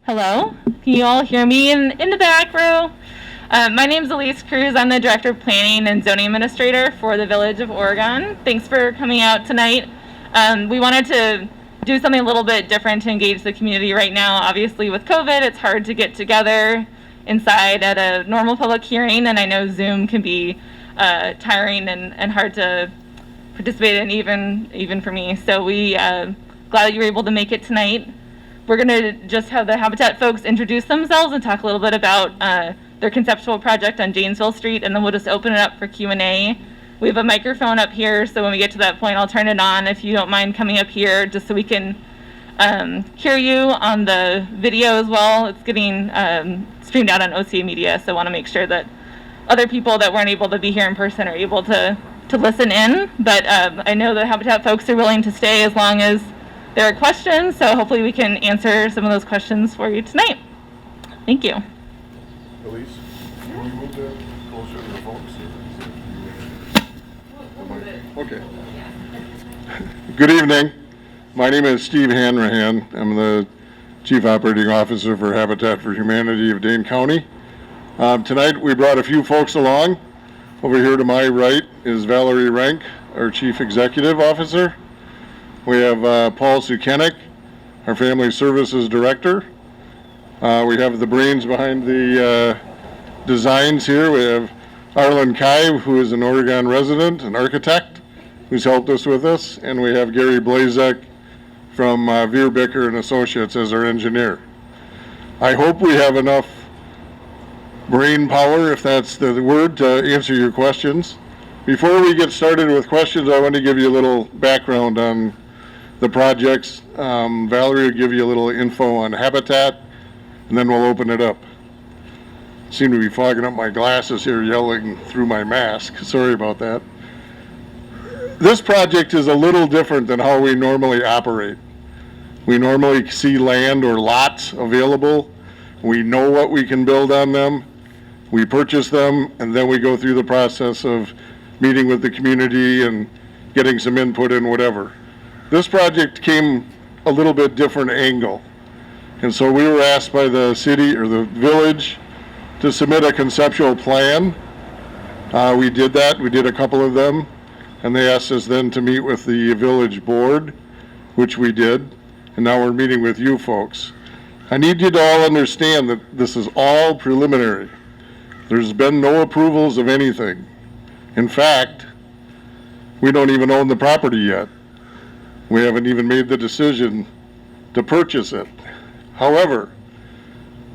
Hello, can you all hear me in the back row? My name is Elise Cruz. I'm the Director of Planning and Zoning Administrator for the Village of Oregon. Thanks for coming out tonight. We wanted to do something a little bit different to engage the community right now. Obviously with COVID, it's hard to get together inside at a normal public hearing, and I know Zoom can be tiring and hard to participate in, even for me. So we glad that you were able to make it tonight. We're going to just have the Habitat folks introduce themselves and talk a little bit about their conceptual project on Janesville Street, and then we'll just open it up for Q&A. We have a microphone up here, so when we get to that point, I'll turn it on if you don't mind coming up here, just so we can hear you on the video as well. It's getting streamed out on OCA Media, so I want to make sure that other people that weren't able to be here in person are able to listen in. But I know the Habitat folks are willing to stay as long as there are questions, so hopefully we can answer some of those questions for you tonight. Thank you. Elise, can we move that closer to the folks? Okay. Good evening. My name is Steve Hanrahan. I'm the Chief Operating Officer for Habitat for Humanity of Dane County. Tonight we brought a few folks along. Over here to my right is Valerie Rank, our Chief Executive Officer. We have Paul Sukenik, our Family Services Director. We have the brains behind the designs here. We have Arlen Kai, who is an Oregon resident, an architect, who's helped us with this. And we have Gary Blazek from Veer Bicker and Associates as our engineer. I hope we have enough brain power, if that's the word, to answer your questions. Before we get started with questions, I want to give you a little background on the projects. Valerie will give you a little info on Habitat, and then we'll open it up. Seem to be fogging up my glasses here, yelling through my mask. Sorry about that. This project is a little different than how we normally operate. We normally see land or lots available. We know what we can build on them. We purchase them, and then we go through the process of meeting with the community and getting some input and whatever. This project came a little bit different angle. And so we were asked by the city or the village to submit a conceptual plan. We did that. We did a couple of them. And they asked us then to meet with the village board, which we did. And now we're meeting with you folks. I need you to all understand that this is all preliminary. There's been no approvals of anything. In fact, we don't even own the property yet. We haven't even made the decision to purchase it. However,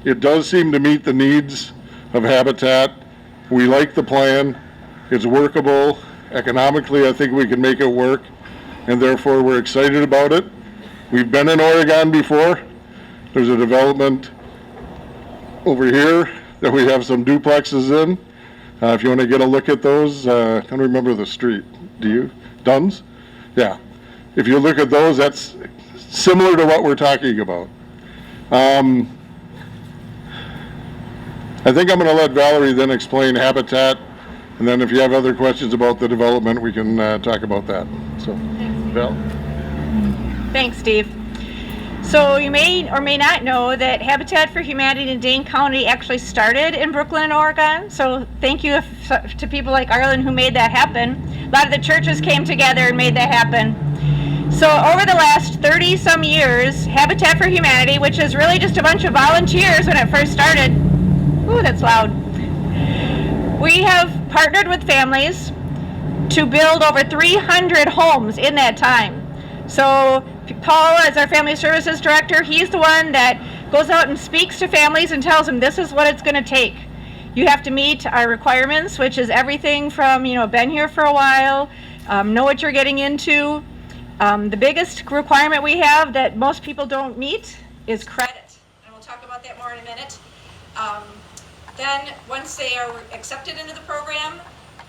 it does seem to meet the needs of Habitat. We like the plan. It's workable. Economically, I think we can make it work, and therefore we're excited about it. We've been in Oregon before. There's a development over here that we have some duplexes in. If you want to get a look at those, I don't remember the street. Do you? Duns? Yeah. If you look at those, that's similar to what we're talking about. I think I'm going to let Valerie then explain Habitat, and then if you have other questions about the development, we can talk about that. So, Val? Thanks, Steve. So you may or may not know that Habitat for Humanity in Dane County actually started in Brooklyn, Oregon. So thank you to people like Arlen who made that happen. A lot of the churches came together and made that happen. So over the last 30 some years, Habitat for Humanity, which is really just a bunch of volunteers when it first started, ooh, that's loud. We have partnered with families to build over 300 homes in that time. So Paul, as our Family Services Director, he's the one that goes out and speaks to families and tells them this is what it's going to take. You have to meet our requirements, which is everything from, been here for a while, know what you're getting into. The biggest requirement we have that most people don't meet is credit. And we'll talk about that more in a minute. Then once they are accepted into the program,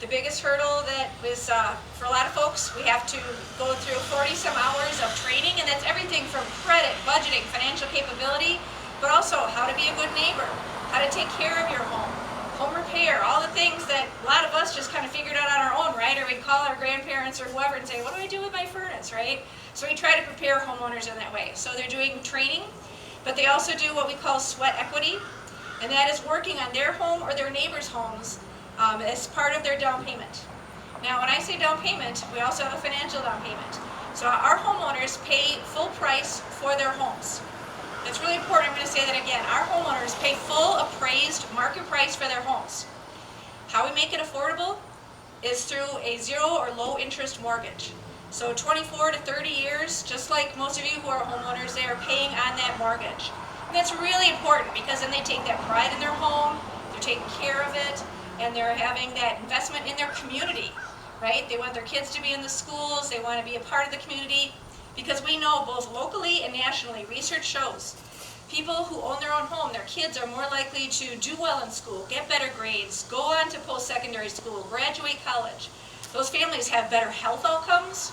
the biggest hurdle that is for a lot of folks, we have to go through 40 some hours of training, and that's everything from credit, budgeting, financial capability, but also how to be a good neighbor, how to take care of your home repair, all the things that a lot of us just kind of figured out on our own, right? Or we call our grandparents or whoever and say, what do I do with my furnace, right? So we try to prepare homeowners in that way. So they're doing training, But they also do what we call sweat equity, and that is working on their home or their neighbor's homes as part of their down payment. Now, when I say down payment, we also have a financial down payment. So our homeowners pay full price for their homes. That's really important. I'm going to say that again. Our homeowners pay full appraised market price for their homes. How we make it affordable is through a 0 or low interest mortgage. So 24 to 30 years, just like most of you who are homeowners, they are paying on that mortgage. And that's really important because then they take that pride in their home, they're taking care of it, and they're having that investment in their community, right? They want their kids to be in the schools, they want to be a part of the community, because we know both locally and nationally, research shows people who own their own home, their kids are more likely to do well in school, get better grades, go on to post-secondary school, graduate college. Those families have better health outcomes,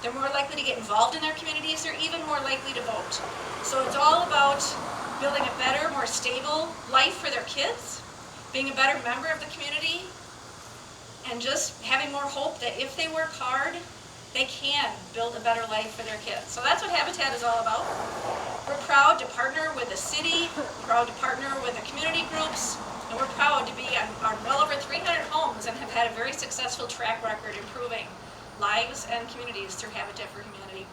they're more likely to get involved in their communities, they're even more likely to vote. So it's all about building a better, more stable life for their kids, being a better member of the community, and just having more hope that if they work hard, they can build a better life for their kids. So that's what Habitat is all about. We're proud to partner with the city, proud to partner with the community groups, and we're proud to be on well over 300 homes and have had a very successful track record improving lives and communities through Habitat for Humanity.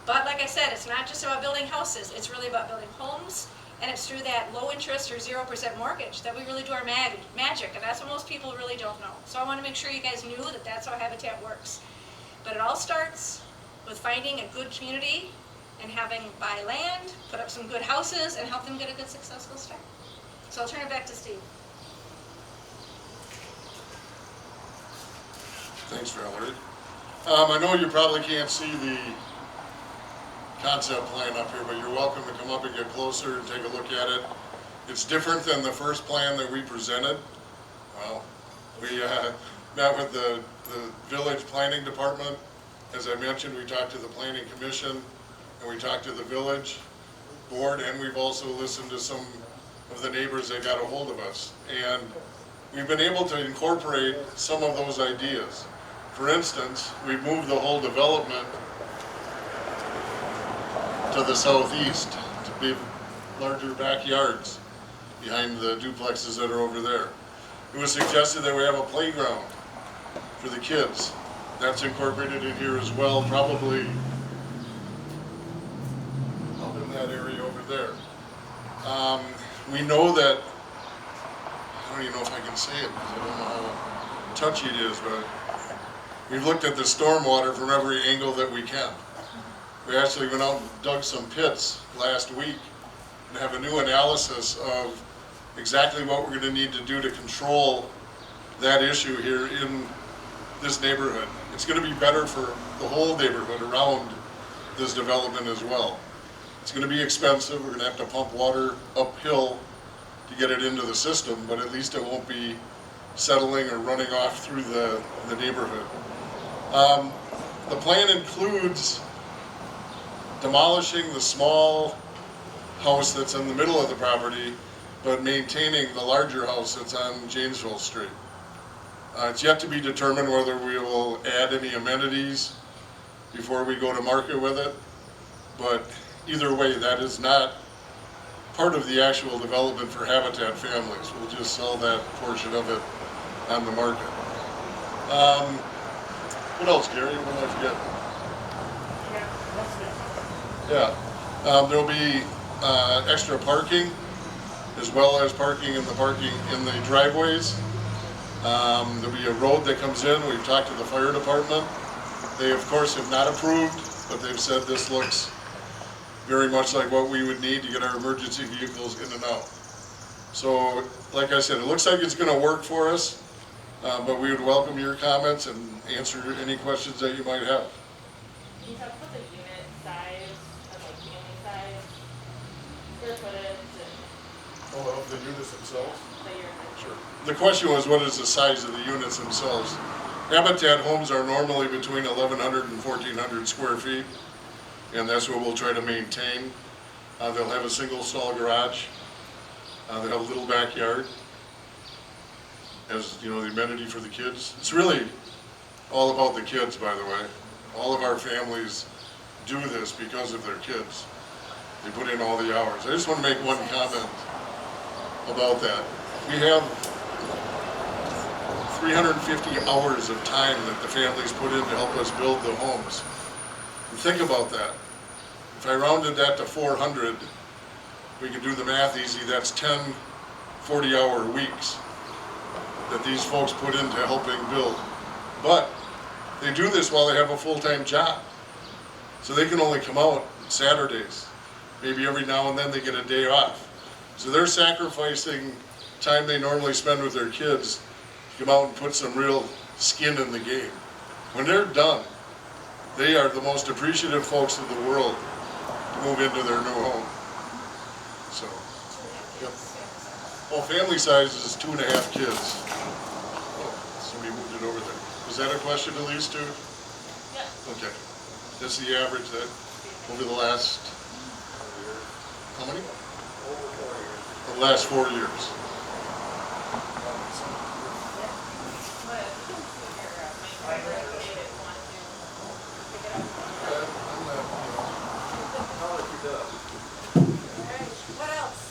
But like I said, it's not just about building houses, it's really about building homes, and it's through that low interest or 0% mortgage that we really do our magic, and that's what most people really don't know. So I want to make sure you guys knew that that's how Habitat works. But it all starts with finding a good community and having buy land, put up some good houses, and help them get a good successful start. So I'll turn it back to Steve. Thanks, Valerie. I know you probably can't see the concept plan up here, but you're welcome to come up and get closer and take a look at it. It's different than the first plan that we presented. Well, we met with the village planning department. As I mentioned, we talked to the planning commission and we talked to the village board, and we've also listened to some of the neighbors that got a hold of us. And we've been able to incorporate some of those ideas. For instance, we've moved the whole development to the southeast to be larger backyards behind the duplexes that are over there. It was suggested that we have a playground for the kids. That's incorporated in here as well, probably up in that area over there. We know that, I don't even know if I can say it because I don't know how touchy it is, but we've looked at the stormwater from every angle that we can. We actually went out and dug some pits last week and have a new analysis of exactly what we're going to need to do to control that issue here in this neighborhood. It's going to be better for the whole neighborhood around this development as well. It's going to be expensive. We're going to have to pump water uphill to get it into the system, but at least it won't be settling or running off through the neighborhood. The plan includes demolishing the small house that's in the middle of the property, but maintaining the larger house that's on Janesville Street. It's yet to be determined whether we will add any amenities before we go to market with it, but either way, that is not part of the actual development for Habitat Families. We'll just sell that portion of it on the market. What else, Gary? What did I forget? Yeah, there'll be extra parking, as well as parking in the driveways. There'll be a road that comes in. We've talked to the fire department. They, of course, have not approved, but they've said this looks very much like what we would need to get our emergency vehicles in and out. So, like I said, it looks like it's going to work for us, but we would welcome your comments and answer any questions that you might have. Can you talk about the unit size, of like family size, square footage, and Oh, of the units themselves? the unit? Sure. The question was, what is the size of the units themselves? Habitat homes are normally between 1,100 and 1,400 square feet, and that's what we'll try to maintain. They'll have a single stall garage. They'll have a little backyard, as you know, the amenity for the kids. It's really all about the kids, by the way. All of our families do this because of their kids. They put in all the hours. I just want to make one comment about that. We have 350 hours of time that the families put in to help us build the homes. And think about that. If I rounded that to 400, we could do the math easy. That's 10 40-hour weeks that these folks put into helping build. But they do this while they have a full-time job. So they can only come out Saturdays. Maybe every now and then they get a day off. So they're sacrificing time they normally spend with their kids to come out and put some real skin in the game. When they're done, they are the most appreciative folks in the world to move into their new home. So, yep. Well, family size is 2.5 kids. Oh, somebody moved it over there. Was that a question to these two? Yeah. Okay. That's the average that over the last, how many? Over 4 years. The last 4 years. What else?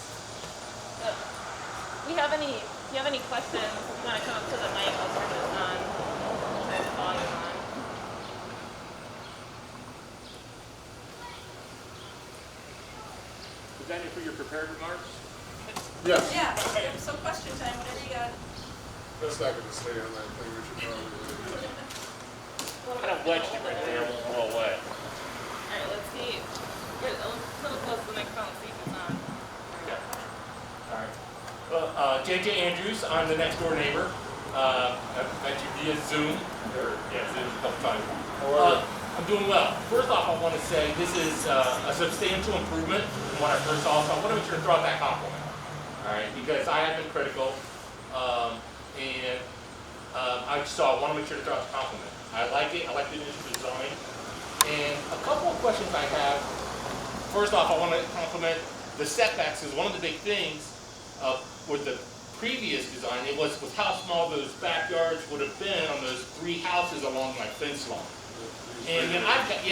If you have any questions, if you want to come up to the mic, I'll turn this on. Turn the volume on. Is that it for your prepared remarks? Yes. Yeah, so question time, whatever you got. That's not going to stay on that thing. We should probably. Kind of wedged it right there, it won't blow away. All right, let's see. Good. A little close to the microphone, see if it's on. Okay. All right. Well, JJ Andrews, I'm the next door neighbor. I've met you via Zoom, Zoom a couple times. I'm doing well. First off, I want to say this is a substantial improvement from what I first saw, so I want to make sure to throw out that compliment. All right, because I have been critical, and I want to make sure to throw out the compliment. I like it. I like the initial design. And a couple of questions I have. First off, I want to compliment the setbacks, is one of the big things with the previous design. It was with how small those backyards would have been on those 3 houses along my fence line. And then I've got,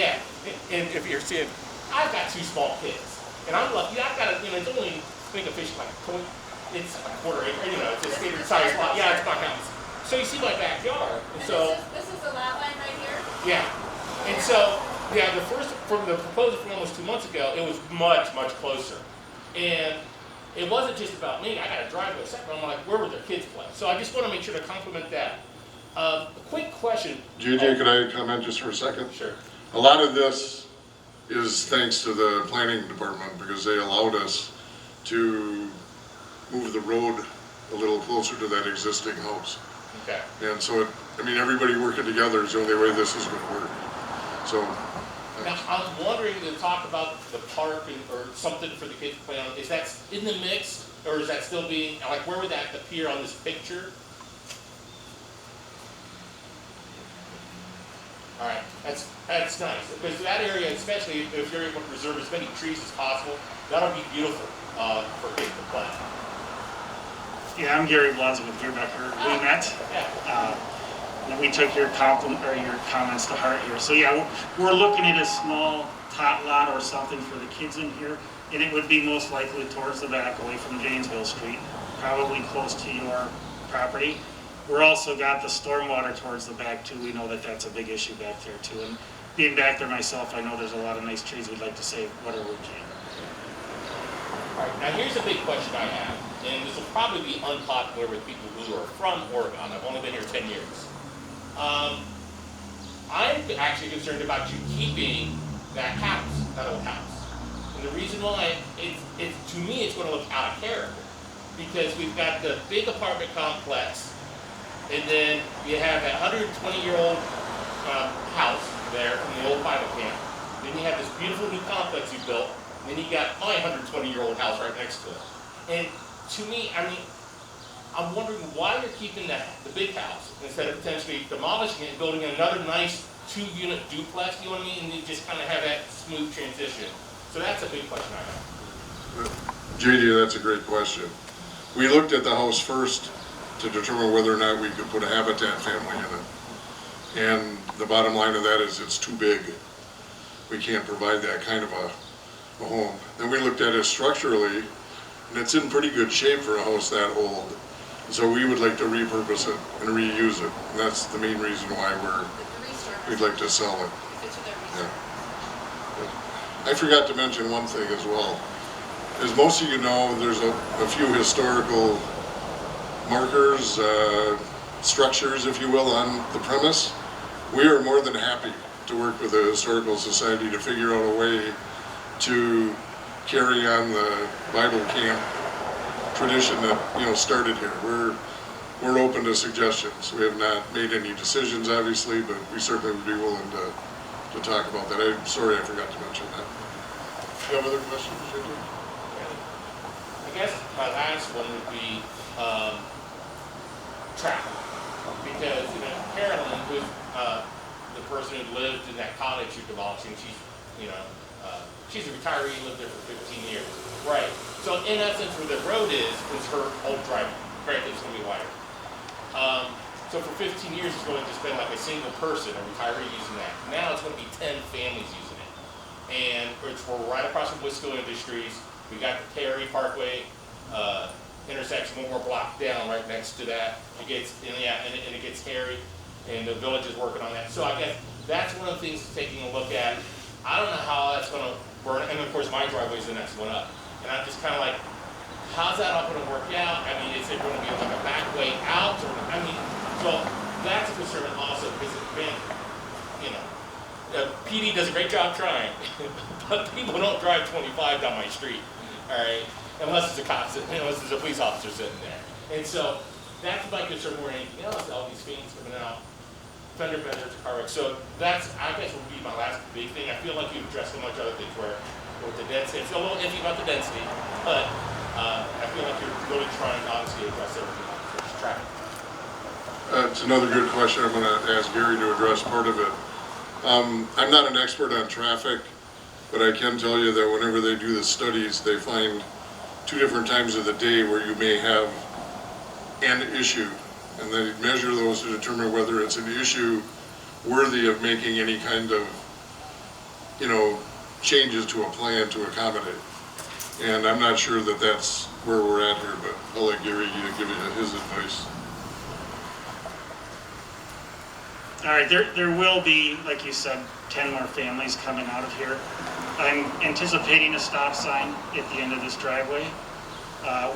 and if you're seeing, I've got 2 small kids. And I'm lucky, I've got it's only, think of fish like it's a quarter acre, it's a standard size lot. Yeah, it's not counting. So you see my backyard. And so, This is the lot line right here? yeah. And so, from the proposal from almost 2 months ago, it was much, much closer. And it wasn't just about me. I got a driveway separate. I'm like, where would their kids play? So I just want to make sure to compliment that. A quick question. JJ, could I comment just for a second? Sure. A lot of this is thanks to the planning department because they allowed us to move the road a little closer to that existing house. Okay. And so, everybody working together is the only way this is going to work. So. Now, I was wondering to talk about the park or something for the kids to play on. Is that in the mix, or is that still being, where would that appear on this picture? All right, that's nice. Because that area, especially if you're able to preserve as many trees as possible, that'll be beautiful for kids to play. Yeah, I'm Gary Blonzo with Gearbecker. We met. Yeah. And we took your comments to heart here. So yeah, we're looking at a small tot lot or something for the kids in here, and it would be most likely towards the back, away from Janesville Street, probably close to your property. We're also got the stormwater towards the back too. We know that that's a big issue back there too. And being back there myself, I know there's a lot of nice trees we'd like to save whatever we can. All right, now here's a big question I have, and this will probably be unpopular with people who are from Oregon. I've only been here 10 years. I'm actually concerned about you keeping that old house. And the reason why, to me, it's going to look out of character. Because we've got the big apartment complex, and then you have that 120-year-old house there from the old Bible camp. Then you have this beautiful new complex you built, and then you got my 120-year-old house right next to it. And to me, I'm wondering why you're keeping the big house instead of potentially demolishing it and building another nice 2-unit duplex, you know what I mean? And you just kind of have that smooth transition. So that's a big question I have. JD, that's a great question. We looked at the house first to determine whether or not we could put a Habitat family in it. And the bottom line of that is it's too big. We can't provide that kind of a a home. Then we looked at it structurally, and it's in pretty good shape for a house that old. So we would like to repurpose it and reuse it. And that's the main reason why we'd like to sell it. Yeah. I forgot to mention one thing as well. As most of you know, there's a few historical markers, structures, if you will, on the premise. We are more than happy to work with the Historical Society to figure out a way to carry on the Bible camp tradition that started here. We're open to suggestions. We have not made any decisions, obviously, but we certainly would be willing to talk about that. I'm sorry I forgot to mention that. Do you have other questions, JJ? I guess my last one would be traffic, because Carolyn, who's the person who lived in that cottage you demolished, and she's a retiree, lived there for 15 years. Right. So in essence, where the road is her old driveway. Granted, it's going to be wider. So for 15 years, it's going to just been like a single person, a retiree, using that. Now it's going to be 10 families using it. And we're right across from Wisco Industries. We got the Terry Parkway intersection, one more block down, right next to that. It gets, and it gets hairy, and the village is working on that. So I guess that's one of the things taking a look at. I don't know how that's going to burn, and of course my driveway is the next one up. And I'm just kind of like, how's that all going to work out? I mean, is it going to be like a back way out? Or, so that's a concern also, because PD does a great job trying, but people don't drive 25 down my street, all right? Unless it's a cop, unless there's a police officer sitting there. And so that's my concern more than anything else, all these fiends coming out. Fender benders, car wreck. So that's, I guess, would be my last big thing. I feel like you've addressed so much other things where with the density, I feel a little iffy about the density, but I feel like you're really trying to honestly address everything else. Traffic. It's another good question. I'm going to ask Gary to address part of it. I'm not an expert on traffic, but I can tell you that whenever they do the studies, they find 2 different times of the day where you may have an issue. And they measure those to determine whether it's an issue worthy of making any kind of, changes to a plan to accommodate. And I'm not sure that that's where we're at here, but I'll let Gary give you his advice. All right, there will be, like you said, 10 more families coming out of here. I'm anticipating a stop sign at the end of this driveway.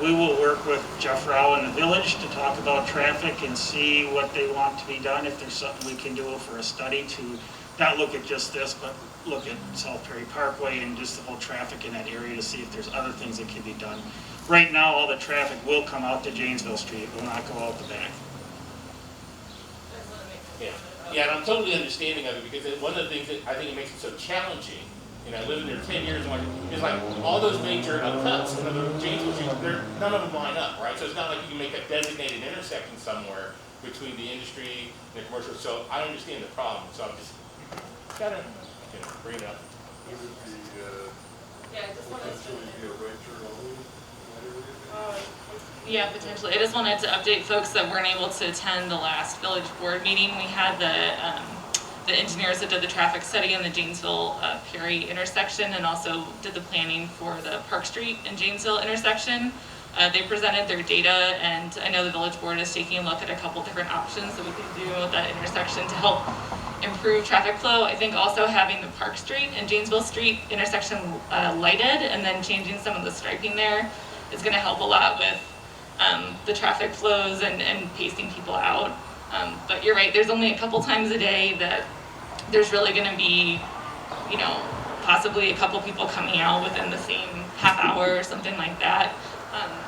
We will work with Jeff Rao in the village to talk about traffic and see what they want to be done, if there's something we can do for a study to not look at just this, but look at South Perry Parkway and just the whole traffic in that area to see if there's other things that can be done. Right now, all the traffic will come out to Janesville Street. It will not go out the back. Yeah, and I'm totally understanding of it, because one of the things that I think it makes it so challenging, living there 10 years, is like all those major cuts in the Janesville Street, none of them line up, right? So it's not like you can make a designated intersection somewhere between the industry and the commercial. So I understand the problem. So I'm just gotta bring it up. Yeah, I just wanted to. Yeah, potentially. I just wanted to update folks that weren't able to attend the last village board meeting. We had the engineers that did the traffic study in the Janesville Perry intersection, and also did the planning for the Park Street and Janesville intersection. They presented their data, and I know the village board is taking a look at a couple different options that we can do with that intersection to help improve traffic flow. I think also having the Park Street and Janesville Street intersection lighted, and then changing some of the striping there is going to help a lot with the traffic flows and pacing people out. But you're right, there's only a couple times a day that there's really going to be, possibly a couple people coming out within the same half hour or something like that.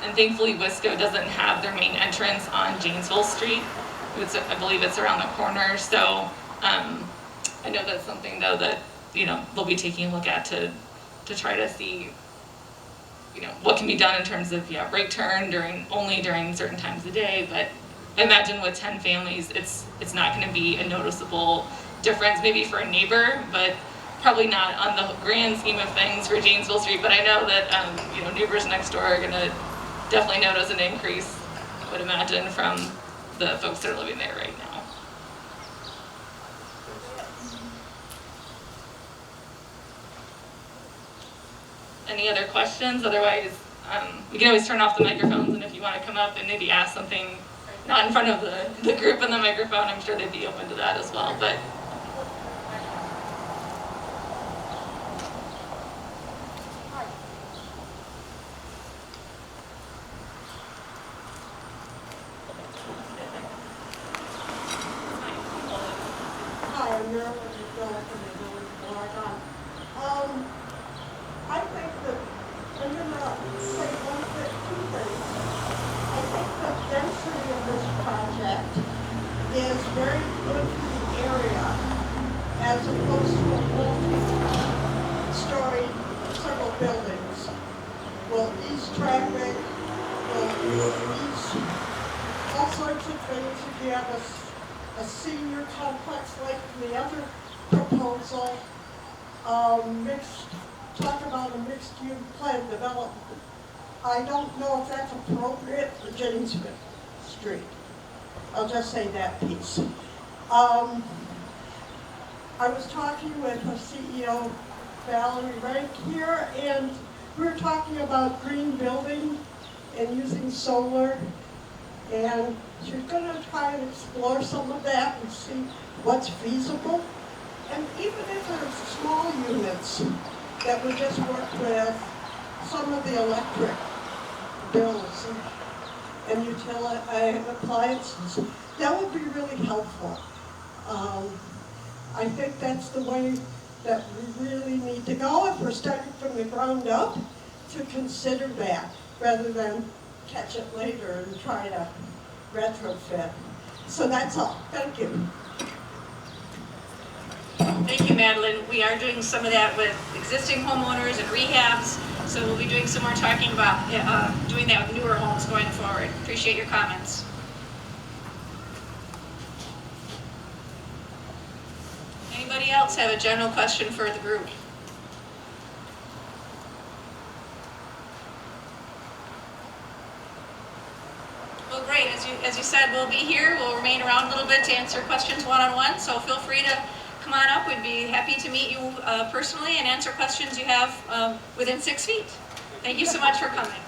And thankfully, Wisco doesn't have their main entrance on Janesville Street. I believe it's around the corner. So I know that's something, though, that they'll be taking a look at to try to see what can be done in terms of right turn only during certain times of the day. But I imagine with 10 families, it's not going to be a noticeable difference, maybe for a neighbor, but probably not on the grand scheme of things for Janesville Street. But I know that neighbors next door are going to definitely notice an increase, I would imagine, from the folks that are living there right now. any other questions. Otherwise, we can always turn off the microphones, and if you want to come up and maybe ask something not in front of the group in the microphone, I'm sure they'd be open to that as well. But Hi, I'm Marilyn McDonald from the Village of Oregon. I think that I'm gonna say two things. I think the density of this project is very good for the area as opposed to a multi-story, several buildings. Will ease traffic, will ease all sorts of things if you have a senior complex like the other proposal, talk about a mixed-use plan development. I don't know if that's appropriate for Janesville Street. I'll just say that piece. I was talking with the CEO, Valerie Rank here, and we were talking about green building and using solar, and she's going to try and explore some of that and see what's feasible. And even if there's small units that would just work with some of the electric bills and utility appliances, that would be really helpful. I think that's the way that we really need to go if we're starting from the ground up, to consider that rather than catch it later and try to retrofit. So that's all. Thank you. Thank you, Madeline. We are doing some of that with existing homeowners and rehabs, so we'll be doing some more talking about doing that with newer homes going forward. Appreciate your comments. Anybody else have a general question for the group? Well, great. As you said, we'll be here. We'll remain around a little bit to answer questions one-on-one, so feel free to come on up. We'd be happy to meet you personally and answer questions you have within 6 feet. Thank you so much for coming.